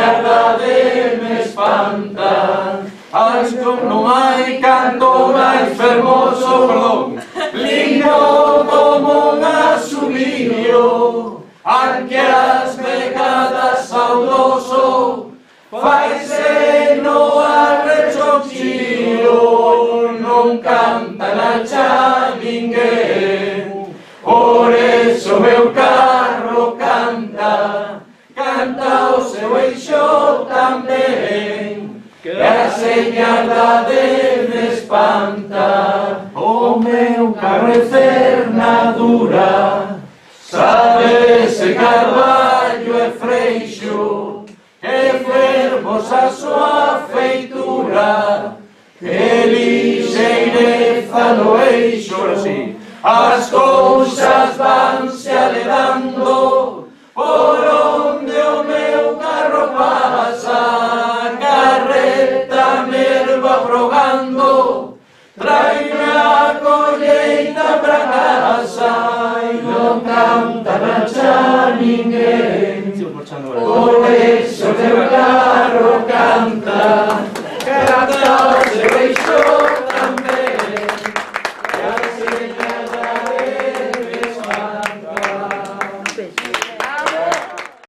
señaldade me espanta. Non hai canto máis fermoso, perdón, lindo como un asumirio, anque as vegadas saudoso, faise no arrechochío, non canta na cha ninguén. Por eso meu carro canta, canta o seu eixo tamén, que a señaldade me espanta. O meu carro é cernadura, sabese Carballo e Freixo, que fermos a súa feitura, que lixeireza no eixo, as cores